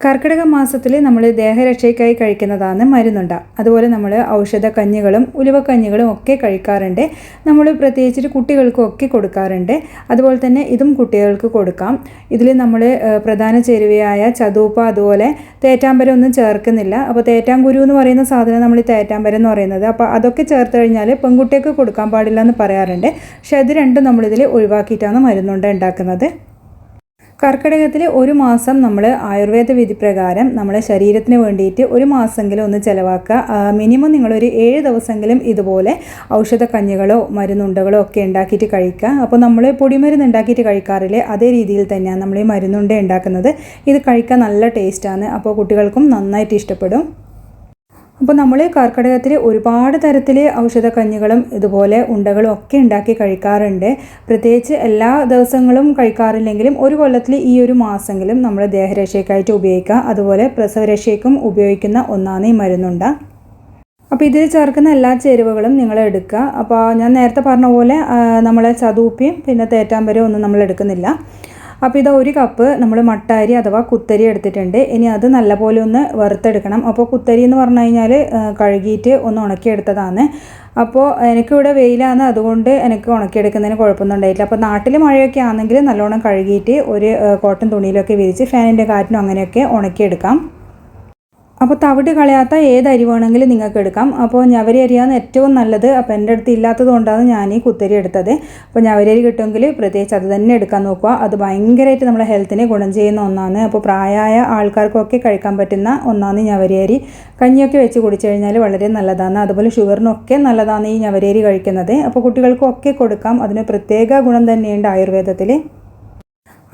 കർക്കിടക മാസത്തിൽ നമ്മൾ ദേഹരക്ഷയ്ക്കായി കഴിക്കുന്നതാണ് മരുന്നുണ്ട. അതുപോലെ നമ്മൾ ഔഷധ കഞ്ഞികളും ഉലുവക്കഞ്ഞികളും ഒക്കെ കഴിക്കാറുണ്ട്. നമ്മൾ പ്രത്യേകിച്ചിട്ട് കുട്ടികൾക്കും ഒക്കെ കൊടുക്കാറുണ്ട്. അതുപോലെ തന്നെ ഇതും കുട്ടികൾക്ക് കൊടുക്കാം. ഇതിൽ നമ്മൾ പ്രധാന ചേരുവയായ ചതൂപ്പ അതുപോലെ തേറ്റാമ്പരം ഒന്നും ചേർക്കുന്നില്ല. അപ്പോൾ തേറ്റാങ്കുരു എന്ന് പറയുന്ന സാധനം നമ്മൾ ഈ തേറ്റാമ്പരം എന്ന് പറയുന്നത്. അപ്പോൾ അതൊക്കെ ചേർത്ത് കഴിഞ്ഞാൽ പെൺകുട്ടികൾക്ക് കൊടുക്കാൻ പാടില്ല എന്ന് പറയാറുണ്ട്. പക്ഷേ അത് രണ്ടും നമ്മളിതിൽ ഒഴിവാക്കിയിട്ടാണ് മരുന്നുണ്ട ഉണ്ടാക്കുന്നത്. കർക്കിടകത്തിൽ ഒരു മാസം നമ്മൾ ആയുർവേദ വിധി പ്രകാരം നമ്മളെ ശരീരത്തിന് വേണ്ടിയിട്ട് ഒരു മാസമെങ്കിലും ഒന്ന് ചിലവാക്കുക. മിനിമം നിങ്ങളൊരു 7 ദിവസമെങ്കിലും ഇതുപോലെ ഔഷധ കഞ്ഞികളോ മരുന്നുണ്ടകളോ ഒക്കെ ഉണ്ടാക്കിയിട്ട് കഴിക്കുക. അപ്പോൾ നമ്മൾ പൊടിമരുന്ന് ഉണ്ടാക്കിയിട്ട് കഴിക്കാറില്ലേ, അതേ രീതിയിൽ തന്നെയാണ് നമ്മൾ ഈ മരുന്നുണ്ട ഉണ്ടാക്കുന്നത്. ഇത് കഴിക്കാൻ നല്ല ടേസ്റ്റാണ്. അപ്പോൾ കുട്ടികൾക്കും നന്നായിട്ട് ഇഷ്ടപ്പെടും. അപ്പോൾ നമ്മൾ കർക്കിടകത്തിൽ ഒരുപാട് തരത്തിൽ ഔഷധ കഞ്ഞികളും ഇതുപോലെ ഉണ്ടകളും ഒക്കെ ഉണ്ടാക്കി കഴിക്കാറുണ്ട്. പ്രത്യേകിച്ച് എല്ലാ ദിവസങ്ങളും കഴിക്കാറില്ലെങ്കിലും ഒരു കൊല്ലത്തിൽ ഈ ഒരു മാസമെങ്കിലും നമ്മൾ ദേഹരക്ഷയ്ക്കായിട്ട് ഉപയോഗിക്കുക. അതുപോലെ പ്രസവരക്ഷയ്ക്കും ഉപയോഗിക്കുന്ന ഒന്നാണ് ഈ മരുന്നുണ്ട. അപ്പോൾ ഇതിൽ ചേർക്കുന്ന എല്ലാ ചേരുവകളും നിങ്ങൾ എടുക്കുക. അപ്പോൾ ഞാൻ നേരത്തെ പറഞ്ഞ പോലെ നമ്മളെ ചതൂപ്പിയും പിന്നെ തേറ്റാമ്പരവും ഒന്നും നമ്മൾ എടുക്കുന്നില്ല. അപ്പോൾ ഇത് 1 കപ്പ് നമ്മൾ മട്ട അരി അഥവാ കുത്തരി എടുത്തിട്ടുണ്ട്. ഇനി അത് നല്ലപോലെ ഒന്ന് വറുത്തെടുക്കണം. അപ്പോൾ കുത്തരി എന്ന് പറഞ്ഞു കഴിഞ്ഞാൽ കഴുകിയിട്ട് ഒന്ന് ഉണക്കിയെടുത്തതാണ്. അപ്പോൾ എനിക്കിവിടെ വെയിലാണ്, അതുകൊണ്ട് എനിക്ക് ഉണക്കിയെടുക്കുന്നതിന് കുഴപ്പമൊന്നും ഉണ്ടായിട്ടില്ല. അപ്പോൾ നാട്ടിൽ മഴയൊക്കെ ആണെങ്കിൽ നല്ലോണം കഴുകിയിട്ട് ഒരു കോട്ടൺ തുണിയിലൊക്കെ വിരിച്ച് ഫാനിൻ്റെ കാറ്റിനും അങ്ങനെയൊക്കെ ഉണക്കിയെടുക്കാം. അപ്പോൾ തവിട് കളയാത്ത ഏത് അരി വേണമെങ്കിലും നിങ്ങൾക്ക് എടുക്കാം. അപ്പോൾ ഞവരി അരിയാണ് ഏറ്റവും നല്ലത്. അപ്പോൾ എൻ്റെ അടുത്ത് ഇല്ലാത്തത് കൊണ്ടാണ് ഞാൻ ഈ കുത്തരി എടുത്തത്. അപ്പോൾ ഞവരി അരി കിട്ടുമെങ്കിൽ പ്രത്യേകിച്ച് അത് തന്നെ എടുക്കാൻ നോക്കുക. അത് ഭയങ്കരമായിട്ട് നമ്മുടെ ഹെൽത്തിനെ ഗുണം ചെയ്യുന്ന ഒന്നാണ്. അപ്പോൾ പ്രായമായ ആൾക്കാർക്കൊക്കെ കഴിക്കാൻ പറ്റുന്ന ഒന്നാണ് ഞവരി അരി. കഞ്ഞിയൊക്കെ വെച്ച് കുടിച്ചു കഴിഞ്ഞാൽ വളരെ നല്ലതാണ്. അതുപോലെ ഷുഗറിനൊക്കെ നല്ലതാണ് ഈ ഞവരി അരി കഴിക്കുന്നത്. അപ്പോൾ കുട്ടികൾക്കൊക്കെ കൊടുക്കാം. അതിന് പ്രത്യേക ഗുണം തന്നെയുണ്ട് ആയുർവേദത്തിൽ.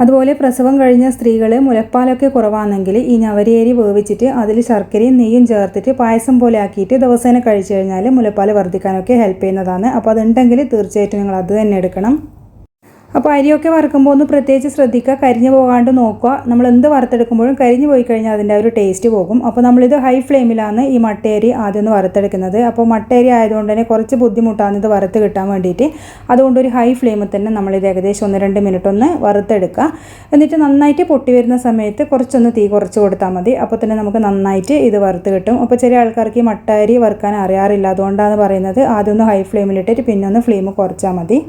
അതുപോലെ പ്രസവം കഴിഞ്ഞ സ്ത്രീകൾ മുലപ്പാലൊക്കെ കുറവാണെങ്കിൽ ഈ ഞവരിയരി വേവിച്ചിട്ട് അതിൽ ശർക്കരയും നെയ്യും ചേർത്തിട്ട് പായസം പോലെ ആക്കിയിട്ട് ദിവസേന കഴിച്ചു കഴിഞ്ഞാൽ മുലപ്പാൽ വർദ്ധിക്കാനൊക്കെ ഹെൽപ്പ് ചെയ്യുന്നതാണ്. അപ്പോൾ അതുണ്ടെങ്കിൽ തീർച്ചയായിട്ടും നിങ്ങൾ അത് തന്നെ എടുക്കണം. അപ്പോൾ അരിയൊക്കെ വറുക്കുമ്പോൾ ഒന്ന് പ്രത്യേകിച്ച് ശ്രദ്ധിക്കുക, കരിഞ്ഞു പോകാണ്ട് നോക്കുക. നമ്മൾ എന്ത് വറുത്തെടുക്കുമ്പോഴും കരിഞ്ഞു പോയി കഴിഞ്ഞാൽ അതിൻ്റെ ഒരു ടേസ്റ്റ് പോകും. അപ്പോൾ നമ്മളിത് ഹൈ ഫ്ലെയിമിലാണ് ഈ മട്ടയരി ആദ്യം ഒന്ന് വറുത്തെടുക്കുന്നത്. അപ്പോൾ മട്ടയരി ആയതുകൊണ്ട് തന്നെ കുറച്ച് ബുദ്ധിമുട്ടാണ് ഇത് വറുത്ത് കിട്ടാൻ വേണ്ടിയിട്ട്. അതുകൊണ്ട് ഒരു ഹൈ ഫ്ലെയിമിൽ തന്നെ നമ്മളിത് ഏകദേശം 1-2 മിനിറ്റ് ഒന്ന് വറുത്തെടുക്കുക. എന്നിട്ട് നന്നായിട്ട് പൊട്ടി വരുന്ന സമയത്ത് കുറച്ചൊന്ന് തീ കുറച്ച് കൊടുത്താൽ മതി. അപ്പോൾ തന്നെ നമുക്ക് നന്നായിട്ട് ഇത് വറുത്ത് കിട്ടും. അപ്പോൾ ചെറിയ ആൾക്കാർക്ക് ഈ മട്ടയരി വറുക്കാൻ അറിയാറില്ല, അതുകൊണ്ടാണ് പറയുന്നത്. ആദ്യം ഒന്ന് ഹൈ ഫ്ലെയിമിലിട്ടിട്ട് പിന്നെ ഒന്ന് ഫ്ലെയിം കുറച്ചാൽ മതി.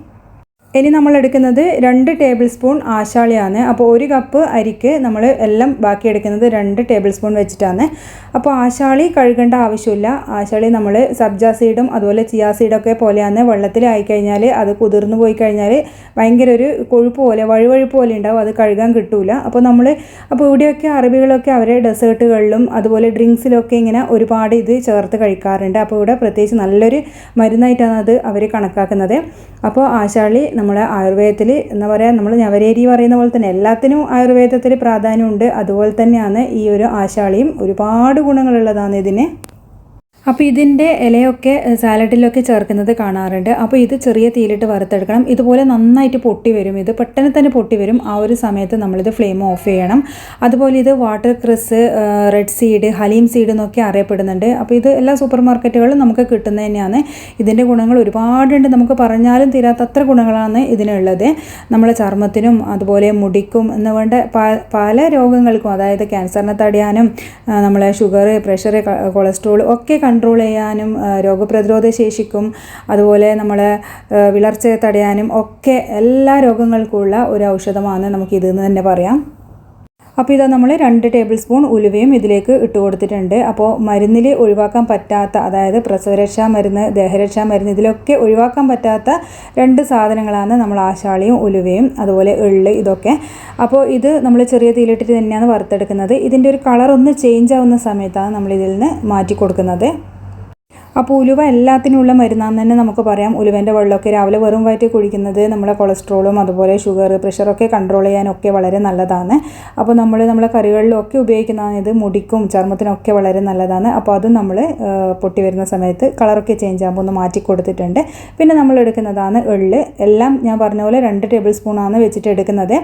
ഇനി നമ്മൾ എടുക്കുന്നത് 2 ടേബിൾ സ്പൂൺ ആശാളിയാണ്. അപ്പോൾ 1 കപ്പ് അരിക്ക് നമ്മൾ എല്ലാം ബാക്കി എടുക്കുന്നത് 2 ടേബിൾ സ്പൂൺ വെച്ചിട്ടാണ്. അപ്പോൾ ആശാളി കഴുകേണ്ട ആവശ്യമില്ല. ആശാളി നമ്മൾ സബ്ജ സീഡും അതുപോലെ ചിയാ സീഡൊക്കെ പോലെയാണ്. വെള്ളത്തിൽ ആയിക്കഴിഞ്ഞാൽ അത് കുതിർന്നു പോയി കഴിഞ്ഞാൽ ഭയങ്കര ഒരു കൊഴുപ്പ് പോലെ വഴുവഴുപ്പ് പോലെ ഉണ്ടാവും, അത് കഴുകാൻ കിട്ടൂല. അപ്പോൾ ഇവിടെയൊക്കെ അറബികളൊക്കെ അവരെ ഡെസേർട്ടുകളിലും അതുപോലെ ഡ്രിങ്ക്സിലൊക്കെ ഇങ്ങനെ ഒരുപാട് ഇത് ചേർത്ത് കഴിക്കാറുണ്ട്. അപ്പോൾ ഇവിടെ പ്രത്യേകിച്ച് നല്ലൊരു മരുന്നായിട്ടാണ് അത് അവർ കണക്കാക്കുന്നത്. അപ്പോൾ ആശാളി നമ്മുടെ ആയുർവേദത്തിൽ എന്താ പറയുക, നമ്മൾ ഞവരേരി പറയുന്ന പോലെ തന്നെ എല്ലാത്തിനും ആയുർവേദത്തിൽ പ്രാധാന്യമുണ്ട്. അതുപോലെ തന്നെയാണ് ഈ ഒരു ആശാളിയും. ഒരുപാട് ഗുണങ്ങളുള്ളതാണ് ഇതിന്. അപ്പോൾ ഇതിൻ്റെ ഇലയൊക്കെ സാലഡിലൊക്കെ ചേർക്കുന്നത് കാണാറുണ്ട്. അപ്പോൾ ഇത് ചെറിയ തീയിലിട്ട് വറുത്തെടുക്കണം. ഇതുപോലെ നന്നായിട്ട് പൊട്ടി വരും. ഇത് പെട്ടെന്ന് തന്നെ പൊട്ടി വരും. ആ ഒരു സമയത്ത് നമ്മളിത് ഫ്ലെയിം ഓഫ് ചെയ്യണം. അതുപോലെ ഇത് water cress, red seed, Haleem seed എന്നൊക്കെ അറിയപ്പെടുന്നുണ്ട്. അപ്പോൾ ഇത് എല്ലാ സൂപ്പർ മാർക്കറ്റുകളിലും നമുക്ക് കിട്ടുന്നത് തന്നെയാണ്. ഇതിൻ്റെ ഗുണങ്ങൾ ഒരുപാടുണ്ട്. നമുക്ക് പറഞ്ഞാലും തീരാത്തത്ര ഗുണങ്ങളാണ് ഇതിനുള്ളത്. നമ്മളെ ചർമ്മത്തിനും അതുപോലെ മുടിക്കും എന്ന് വേണ്ട പല രോഗങ്ങൾക്കും, അതായത് ക്യാൻസറിനെ തടയാനും നമ്മളെ ഷുഗർ, പ്രഷർ, കൊളസ്ട്രോൾ ഒക്കെ കൺട്രോൾ ചെയ്യാനും രോഗപ്രതിരോധ ശേഷിക്കും അതുപോലെ നമ്മളെ വിളർച്ച തടയാനും ഒക്കെ എല്ലാ രോഗങ്ങൾക്കുമുള്ള ഒരു ഔഷധമാണ് നമുക്കിതെന്ന് തന്നെ പറയാം. അപ്പോൾ ഇതാ നമ്മൾ 2 ടേബിൾ സ്പൂൺ ഉലുവയും ഇതിലേക്ക് ഇട്ട് കൊടുത്തിട്ടുണ്ട്. അപ്പോൾ മരുന്നിൽ ഒഴിവാക്കാൻ പറ്റാത്ത, അതായത് പ്രസവരക്ഷാ മരുന്ന്, ദേഹരക്ഷാ മരുന്ന്, ഇതിലൊക്കെ ഒഴിവാക്കാൻ പറ്റാത്ത 2 സാധനങ്ങളാണ് നമ്മൾ ആശാളിയും ഉലുവയും അതുപോലെ എള്ള് ഇതൊക്കെ. അപ്പോൾ ഇത് നമ്മൾ ചെറിയ തീയിലിട്ടിട്ട് തന്നെയാണ് വറുത്തെടുക്കുന്നത്. ഇതിൻ്റെ ഒരു കളർ ഒന്ന് ചേഞ്ച് ആവുന്ന സമയത്താണ് നമ്മൾ ഇതിൽ നിന്ന് മാറ്റി കൊടുക്കുന്നത്. അപ്പോൾ ഉലുവ എല്ലാത്തിനുള്ള മരുന്നാന്ന് തന്നെ നമുക്ക് പറയാം. ഉലുവേൻ്റെ വെള്ളമൊക്കെ രാവിലെ വെറും വയറ്റിൽ കുടിക്കുന്നത് നമ്മളെ കൊളസ്ട്രോളും അതുപോലെ ഷുഗർ, പ്രഷറൊക്കെ കൺട്രോൾ ചെയ്യാനൊക്കെ വളരെ നല്ലതാണ്. അപ്പോൾ നമ്മളെ കറികളിലൊക്കെ ഉപയോഗിക്കുന്നതാണ്. ഇത് മുടിക്കും ചർമ്മത്തിനൊക്കെ വളരെ നല്ലതാണ്. അപ്പോൾ അതും നമ്മൾ പൊട്ടി വരുന്ന സമയത്ത് കളറൊക്കെ ചേഞ്ച് ആകുമ്പോൾ ഒന്ന് മാറ്റി കൊടുത്തിട്ടുണ്ട്. പിന്നെ നമ്മൾ എടുക്കുന്നതാണ് എള്ള്. എല്ലാം ഞാൻ പറഞ്ഞ പോലെ 2 ടേബിൾ സ്പൂണാണ് വെച്ചിട്ട് എടുക്കുന്നത്.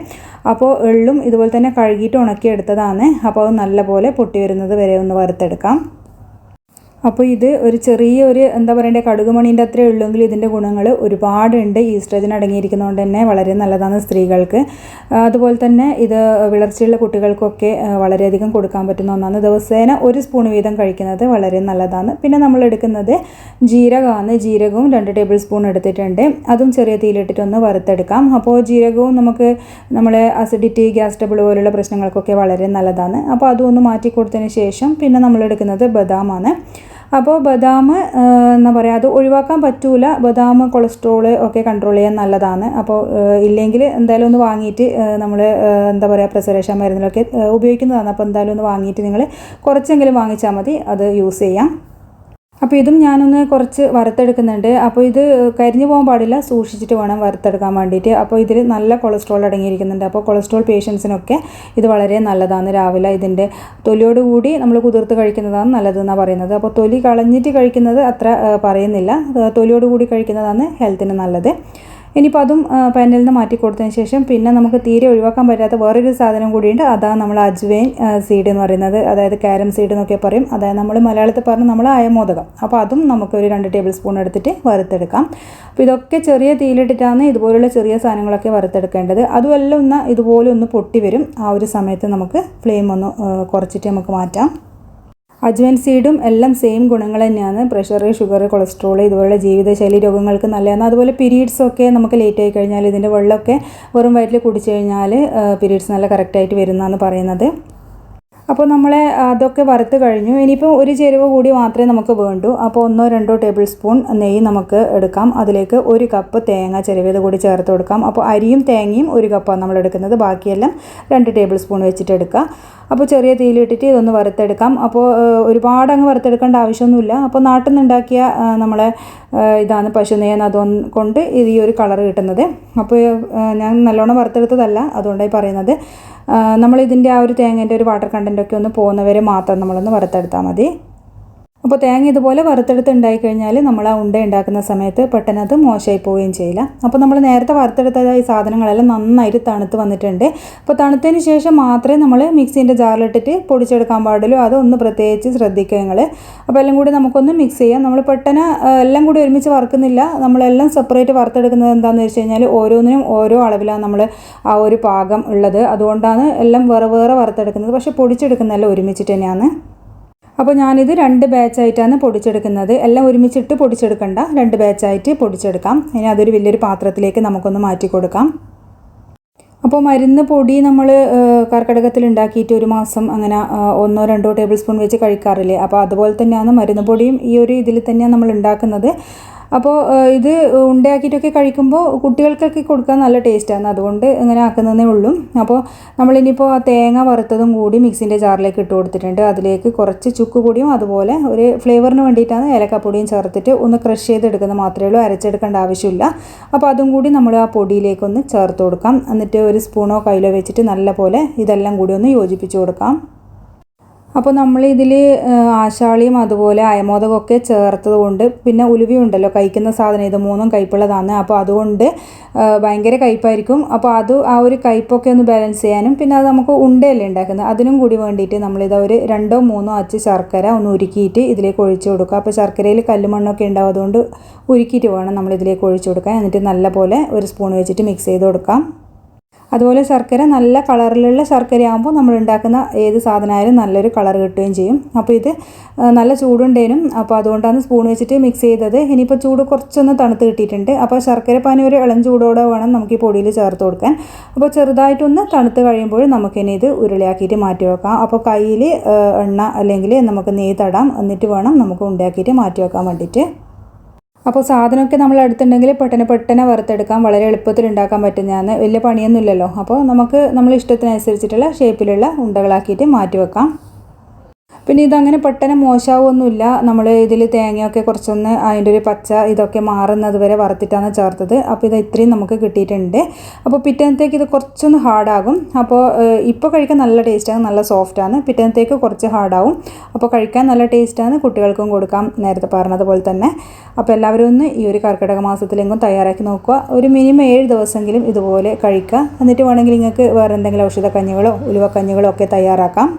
അപ്പോൾ എള്ളും ഇതുപോലെ തന്നെ കഴുകിയിട്ട് ഉണക്കി എടുത്തതാണ്. അപ്പോൾ അത് നല്ലപോലെ പൊട്ടി വരുന്നത് വരെ ഒന്ന് വറുത്തെടുക്കാം. അപ്പോൾ ഇത് ഒരു ചെറിയൊരു എന്താ പറയണ്ടേ കടുകുമണീൻ്റെ അത്രേ ഉള്ളെങ്കിൽ ഇതിൻ്റെ ഗുണങ്ങൾ ഒരുപാടുണ്ട്. ഈസ്ട്രജൻ അടങ്ങിയിരിക്കുന്നതുകൊണ്ട് തന്നെ വളരെ നല്ലതാണ് സ്ത്രീകൾക്ക്. അതുപോലെ തന്നെ ഇത് വിളർച്ചയുള്ള കുട്ടികൾക്കൊക്കെ വളരെയധികം കൊടുക്കാൻ പറ്റുന്ന ഒന്നാണ്. ദിവസേന 1 സ്പൂൺ വീതം കഴിക്കുന്നത് വളരെ നല്ലതാണ്. പിന്നെ നമ്മൾ എടുക്കുന്നത് ജീരകമാണ്. ജീരകവും 2 ടേബിൾ സ്പൂൺ എടുത്തിട്ടുണ്ട്. അതും ചെറിയ തീയിലിട്ടിട്ടൊന്ന് വറുത്തെടുക്കാം. അപ്പോൾ ജീരകവും നമുക്ക് നമ്മളെ അസിഡിറ്റി, ഗ്യാസ് ട്രബിൾ പോലുള്ള പ്രശ്നങ്ങൾക്കൊക്കെ വളരെ നല്ലതാണ്. അപ്പോൾ അതൊന്ന് മാറ്റി കൊടുത്തതിന് ശേഷം പിന്നെ നമ്മൾ എടുക്കുന്നത് ബദാമാണ്. അപ്പോൾ ബദാം എന്താ പറയുക, അത് ഒഴിവാക്കാൻ പറ്റൂല. ബദാം കൊളസ്ട്രോൾ ഒക്കെ കൺട്രോൾ ചെയ്യാൻ നല്ലതാണ്. അപ്പോൾ ഇല്ലെങ്കിൽ എന്തായാലും ഒന്ന് വാങ്ങിയിട്ട് നമ്മൾ എന്താ പറയുക പ്രിസർവേഷൻ മരുന്നിലൊക്കെ ഉപയോഗിക്കുന്നതാണ്. അപ്പോൾ എന്തായാലും ഒന്ന് വാങ്ങിയിട്ട് നിങ്ങൾ കുറച്ചെങ്കിലും വാങ്ങിച്ചാൽ മതി, അത് യൂസ് ചെയ്യാം. അപ്പോൾ ഇതും ഞാനൊന്ന് കുറച്ച് വറുത്തെടുക്കുന്നുണ്ട്. അപ്പോൾ ഇത് കരിഞ്ഞു പോകാൻ പാടില്ല, സൂക്ഷിച്ചിട്ട് വേണം വറുത്തെടുക്കാൻ വേണ്ടിയിട്ട്. അപ്പോൾ ഇതിൽ നല്ല കൊളസ്ട്രോൾ അടങ്ങിയിരിക്കുന്നുണ്ട്. അപ്പോൾ കൊളസ്ട്രോൾ പേഷ്യൻസിനൊക്കെ ഇത് വളരെ നല്ലതാണ്. രാവിലെ ഇതിൻ്റെ തൊലിയോട് കൂടി നമ്മൾ കുതിർത്ത് കഴിക്കുന്നതാണ് നല്ലതെന്നാണ് പറയുന്നത്. അപ്പോൾ തൊലി കളഞ്ഞിട്ട് കഴിക്കുന്നത് അത്ര പറയുന്നില്ല, തൊലിയോട് കൂടി കഴിക്കുന്നതാണ് ഹെൽത്തിന് നല്ലത്. ഇനിയിപ്പോൾ അതും പാനിൽ നിന്ന് മാറ്റി കൊടുത്തതിന് ശേഷം പിന്നെ നമുക്ക് തീരെ ഒഴിവാക്കാൻ പറ്റാത്ത വേറൊരു സാധനം കൂടിയുണ്ട്. അതാണ് നമ്മൾ അജ്വൈൻ സീഡ് എന്ന് പറയുന്നത്, അതായത് കാരം സീഡ് എന്നൊക്കെ പറയും. അതായത് നമ്മൾ മലയാളത്തിൽ പറഞ്ഞ് നമ്മൾ അയമോദകം. അപ്പോൾ അതും നമുക്കൊരു 2 ടേബിൾ സ്പൂൺ എടുത്തിട്ട് വറുത്തെടുക്കാം. അപ്പോൾ ഇതൊക്കെ ചെറിയ തീയിലിട്ടിട്ടാണ് ഇതുപോലുള്ള ചെറിയ സാധനങ്ങളൊക്കെ വറുത്തെടുക്കേണ്ടത്. അതുമെല്ലാം ഒന്ന് ഇതുപോലെ ഒന്ന് പൊട്ടി വരും. ആ ഒരു സമയത്ത് നമുക്ക് ഫ്ലെയിം ഒന്ന് കുറച്ചിട്ട് നമുക്ക് മാറ്റാം. അജ്വൈൻ സീഡും എല്ലാം സെയിം ഗുണങ്ങൾ തന്നെയാണ്. പ്രഷർ, ഷുഗർ, കൊളസ്ട്രോൾ ഇതുപോലുള്ള ജീവിതശൈലി രോഗങ്ങൾക്ക് നല്ലതാണ്. അതുപോലെ പീരീഡ്സൊക്കെ നമുക്ക് ലേറ്റ് ആയി കഴിഞ്ഞാൽ ഇതിൻ്റെ വെള്ളമൊക്കെ വെറും വയറ്റിൽ കുടിച്ചു കഴിഞ്ഞാൽ പീരീഡ്സ് നല്ല കറക്റ്റായിട്ട് വരുന്നതെന്ന് പറയുന്നത്. അപ്പോൾ നമ്മളെ അതൊക്കെ വറുത്ത് കഴിഞ്ഞു. ഇനിയിപ്പോൾ ഒരു ചേരുവ കൂടി മാത്രമേ നമുക്ക് വേണ്ടൂ. അപ്പോൾ 1-2 ടേബിൾ സ്പൂൺ നെയ്യ് നമുക്ക് എടുക്കാം. അതിലേക്ക് 1 കപ്പ് തേങ്ങ ചിരവിയത് കൂടി ചേർത്ത് കൊടുക്കാം. അപ്പോൾ അരിയും തേങ്ങയും 1 കപ്പാണ് നമ്മൾ എടുക്കുന്നത്. ബാക്കിയെല്ലാം 2 ടേബിൾ സ്പൂൺ വെച്ചിട്ട് എടുക്കുക. അപ്പോൾ ചെറിയ തീയിലിട്ടിട്ട് ഇതൊന്ന് വറുത്തെടുക്കാം. അപ്പോൾ ഒരുപാട് അങ്ങ് വറുത്തെടുക്കേണ്ട ആവശ്യമൊന്നുമില്ല. അപ്പോൾ നാട്ടിൽ നിന്നുണ്ടാക്കിയ നമ്മളെ ഇതാണ് പശു നെയ്യ്, അതുകൊണ്ട് ഈ ഒരു കളർ കിട്ടുന്നത്. അപ്പോൾ ഞാൻ നല്ലോണം വറുത്തെടുത്തതല്ല, അതുകൊണ്ടായി പറയുന്നത്. നമ്മളിതിൻ്റെ ആ ഒരു തേങ്ങേൻ്റെ ഒരു വാട്ടർ കണ്ടൻറ്റൊക്കെ ഒന്ന് പോകുന്നവരെ മാത്രം നമ്മളൊന്ന് വറുത്തെടുത്താൽ മതി. അപ്പോൾ തേങ്ങ ഇതുപോലെ വറുത്തെടുത്ത് ഉണ്ടായിക്കഴിഞ്ഞാൽ നമ്മൾ ആ ഉണ്ട ഉണ്ടാക്കുന്ന സമയത്ത് പെട്ടെന്ന് അത് മോശമായി പോവുകയും ചെയ്യില്ല. അപ്പോൾ നമ്മൾ നേരത്തെ വറുത്തെടുത്ത ഈ സാധനങ്ങളെല്ലാം നന്നായിട്ട് തണുത്ത് വന്നിട്ടുണ്ട്. അപ്പോൾ തണുത്തതിന് ശേഷം മാത്രമേ നമ്മൾ മിക്സീൻ്റെ ജാറിലിട്ടിട്ട് പൊടിച്ചെടുക്കാൻ പാടുള്ളൂ. അതൊന്ന് പ്രത്യേകിച്ച് ശ്രദ്ധിക്കുക നിങ്ങൾ. അപ്പോൾ എല്ലാം കൂടി നമുക്കൊന്ന് മിക്സ് ചെയ്യാം. നമ്മൾ പെട്ടെന്ന് എല്ലാം കൂടി ഒരുമിച്ച് വറുക്കുന്നില്ല, നമ്മളെല്ലാം സെപ്പറേറ്റ് വറുത്തെടുക്കുന്നത് എന്താണെന്ന് വെച്ച് കഴിഞ്ഞാൽ ഓരോന്നിനും ഓരോ അളവിലാണ് നമ്മൾ ആ ഒരു പാകം ഉള്ളത്. അതുകൊണ്ടാണ് എല്ലാം വേറെ വേറെ വറുത്തെടുക്കുന്നത്. പക്ഷേ പൊടിച്ചെടുക്കുന്നതെല്ലാം ഒരുമിച്ചിട്ട് തന്നെയാണ്. അപ്പോൾ ഞാനിത് 2 ബാച്ചായിട്ടാണ് പൊടിച്ചെടുക്കുന്നത്. എല്ലാം ഒരുമിച്ചിട്ട് പൊടിച്ചെടുക്കണ്ട, 2 ബാച്ചായിട്ട് പൊടിച്ചെടുക്കാം. ഇനി അതൊരു വലിയൊരു പാത്രത്തിലേക്ക് നമുക്കൊന്ന് മാറ്റി കൊടുക്കാം. അപ്പോൾ മരുന്ന് പൊടി നമ്മൾ കർക്കിടകത്തിൽ ഉണ്ടാക്കിയിട്ട് 1 മാസം അങ്ങനെ 1-2 ടേബിൾ സ്പൂൺ വെച്ച് കഴിക്കാറില്ലേ? അപ്പോൾ അതുപോലെ തന്നെയാണ് മരുന്ന് പൊടിയും ഈ ഒരു ഇതിൽ തന്നെയാണ് നമ്മൾ ഉണ്ടാക്കുന്നത്. അപ്പോൾ ഇത് ഉണ്ടാക്കിയിട്ടൊക്കെ കഴിക്കുമ്പോൾ കുട്ടികൾക്കൊക്കെ കൊടുക്കാൻ നല്ല ടേസ്റ്റാണ്. അതുകൊണ്ട് ഇങ്ങനെ ആക്കുന്നതേ ഉള്ളൂ. അപ്പോൾ നമ്മളിനിയിപ്പോൾ ആ തേങ്ങ വറുത്തതും കൂടി മിക്സിൻ്റെ ജാറിലേക്ക് ഇട്ട് കൊടുത്തിട്ടുണ്ട്. അതിലേക്ക് കുറച്ച് ചുക്ക് പൊടിയും അതുപോലെ ഒരു ഫ്ലേവറിന് വേണ്ടിയിട്ടാണ് ഏലക്കപ്പൊടിയും ചേർത്തിട്ട് ഒന്ന് ക്രഷ് ചെയ്തെടുക്കുന്നത് മാത്രമേ ഉള്ളൂ, അരച്ചെടുക്കേണ്ട ആവശ്യമില്ല. അപ്പോൾ അതും കൂടി നമ്മൾ ആ പൊടിയിലേക്കൊന്ന് ചേർത്ത് കൊടുക്കാം. എന്നിട്ട് ഒരു സ്പൂണോ കയ്യിലോ വെച്ചിട്ട് നല്ല പോലെ ഇതെല്ലാം കൂടി ഒന്ന് യോജിപ്പിച്ച് കൊടുക്കാം. അപ്പോൾ നമ്മളിതിൽ ആശാളിയും അതുപോലെ അയമോദകമൊക്കെ ചേർത്തത് കൊണ്ട്, പിന്നെ ഉലുവയുണ്ടല്ലോ കഴിക്കുന്ന സാധനം, ഇത് 3ഉം കയ്പുള്ളതാണ്. അപ്പോൾ അതുകൊണ്ട് ഭയങ്കര കയ്പായിരിക്കും. അപ്പോൾ ആ ഒരു കയ്പൊക്കെ ഒന്ന് ബാലൻസ് ചെയ്യാനും പിന്നെ അത് നമുക്ക് ഉണ്ടയല്ലേ ഉണ്ടാക്കുന്നത്, അതിനും കൂടി വേണ്ടിയിട്ട് നമ്മളിത് ഒരു 2-3 അച്ച് ശർക്കര ഒന്ന് ഉരുക്കിയിട്ട് ഇതിലേക്ക് ഒഴിച്ചു കൊടുക്കുക. അപ്പോൾ ശർക്കരയിൽ കല്ലുമണ്ണൊക്കെ ഉണ്ടാവും, അതുകൊണ്ട് ഉരുക്കിയിട്ട് വേണം നമ്മളിതിലേക്ക് ഒഴിച്ചു കൊടുക്കാൻ. എന്നിട്ട് നല്ല പോലെ ഒരു സ്പൂൺ വെച്ചിട്ട് മിക്സ് ചെയ്ത് കൊടുക്കാം. അതുപോലെ ശർക്കര നല്ല കളറിലുള്ള ശർക്കരയാകുമ്പോൾ നമ്മൾ ഉണ്ടാക്കുന്ന ഏത് സാധനമായാലും നല്ലൊരു കളർ കിട്ടുകയും ചെയ്യും. അപ്പോൾ ഇത് നല്ല ചൂടുണ്ടേനും, അപ്പോൾ അതുകൊണ്ടാണ് സ്പൂൺ വെച്ചിട്ട് മിക്സ് ചെയ്തത്. ഇനിയിപ്പോൾ ചൂട് കുറച്ചൊന്ന് തണുത്ത് കിട്ടിയിട്ടുണ്ട്. അപ്പോൾ ശർക്കര പാനി ഒരു ഇളം ചൂടോടെ വേണം നമുക്ക് ഈ പൊടിയിൽ ചേർത്ത് കൊടുക്കാൻ. അപ്പോൾ ചെറുതായിട്ടൊന്ന് തണുത്ത് കഴിയുമ്പോൾ നമുക്കിനി ഇത് ഉരുളയാക്കിയിട്ട് മാറ്റി വെക്കാം. അപ്പോൾ കയ്യിൽ എണ്ണ അല്ലെങ്കിൽ നമുക്ക് നെയ്യ് തടാം, എന്നിട്ട് വേണം നമുക്ക് ഉണ്ടാക്കിയിട്ട് മാറ്റി വെക്കാൻ വേണ്ടിയിട്ട്. അപ്പോൾ സാധനമൊക്കെ നമ്മൾ അടുത്തുണ്ടെങ്കിൽ പെട്ടെന്ന് വറുത്തെടുക്കാം, വളരെ എളുപ്പത്തിൽ ഉണ്ടാക്കാൻ പറ്റുന്നതാണ്, വലിയ പണിയൊന്നുമില്ലല്ലോ. അപ്പോൾ നമുക്ക് നമ്മൾ ഇഷ്ടത്തിനനുസരിച്ചിട്ടുള്ള ഷേപ്പിലുള്ള ഉണ്ടകളാക്കിയിട്ട് മാറ്റി വെക്കാം. പിന്നെ ഇതങ്ങനെ പെട്ടെന്ന് മോശമാവൊന്നുമില്ല. നമ്മൾ ഇതിൽ തേങ്ങയൊക്കെ കുറച്ചൊന്ന് അതിൻ്റെ ഒരു പച്ച ഇതൊക്കെ മാറുന്നത് വരെ വറുത്തിട്ടാണ് ചേർത്തത്. അപ്പോൾ ഇത് ഇത്രയും നമുക്ക് കിട്ടിയിട്ടുണ്ട്. അപ്പോൾ പിറ്റേന്നത്തേക്ക് ഇത് കുറച്ചൊന്ന് ഹാർഡാകും. അപ്പോൾ ഇപ്പോൾ കഴിക്കാൻ നല്ല ടേസ്റ്റാണ്, നല്ല സോഫ്റ്റാണ്. പിറ്റേന്നത്തേക്ക് കുറച്ച് ഹാർഡാവും. അപ്പോൾ കഴിക്കാൻ നല്ല ടേസ്റ്റാണ്, കുട്ടികൾക്കും കൊടുക്കാം, നേരത്തെ പറഞ്ഞതുപോലെ തന്നെ. അപ്പോൾ എല്ലാവരും ഒന്ന് ഈ ഒരു കർക്കിടക മാസത്തിലെങ്കിലും തയ്യാറാക്കി നോക്കുക. ഒരു മിനിമം 7 ദിവസമെങ്കിലും ഇതുപോലെ കഴിക്കുക. എന്നിട്ട് വേണമെങ്കിൽ നിങ്ങൾക്ക് വേറെ എന്തെങ്കിലും ഔഷധക്കഞ്ഞികളോ ഉലുവക്കഞ്ഞികളോ ഒക്കെ തയ്യാറാക്കാം.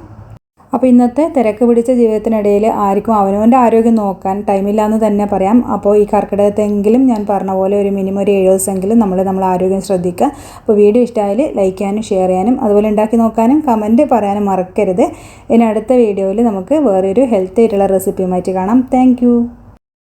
അപ്പോൾ ഇന്നത്തെ തിരക്ക് പിടിച്ച ജീവിതത്തിനിടയിൽ ആർക്കും അവനവൻ്റെ ആരോഗ്യം നോക്കാൻ ടൈമില്ല എന്ന് തന്നെ പറയാം. അപ്പോൾ ഈ കർക്കിടകത്തെങ്കിലും ഞാൻ പറഞ്ഞ പോലെ ഒരു മിനിമം ഒരു 7 ദിവസമെങ്കിലും നമ്മൾ ആരോഗ്യം ശ്രദ്ധിക്കുക. അപ്പോൾ വീഡിയോ ഇഷ്ടമായാൽ ലൈക്ക് ചെയ്യാനും ഷെയർ ചെയ്യാനും അതുപോലെ ഉണ്ടാക്കി നോക്കാനും കമൻറ്റ് പറയാനും മറക്കരുത്. ഇനി അടുത്ത വീഡിയോയിൽ നമുക്ക് വേറൊരു ഹെൽത്തി ആയിട്ടുള്ള റെസിപ്പിയുമായിട്ട് കാണാം. താങ്ക്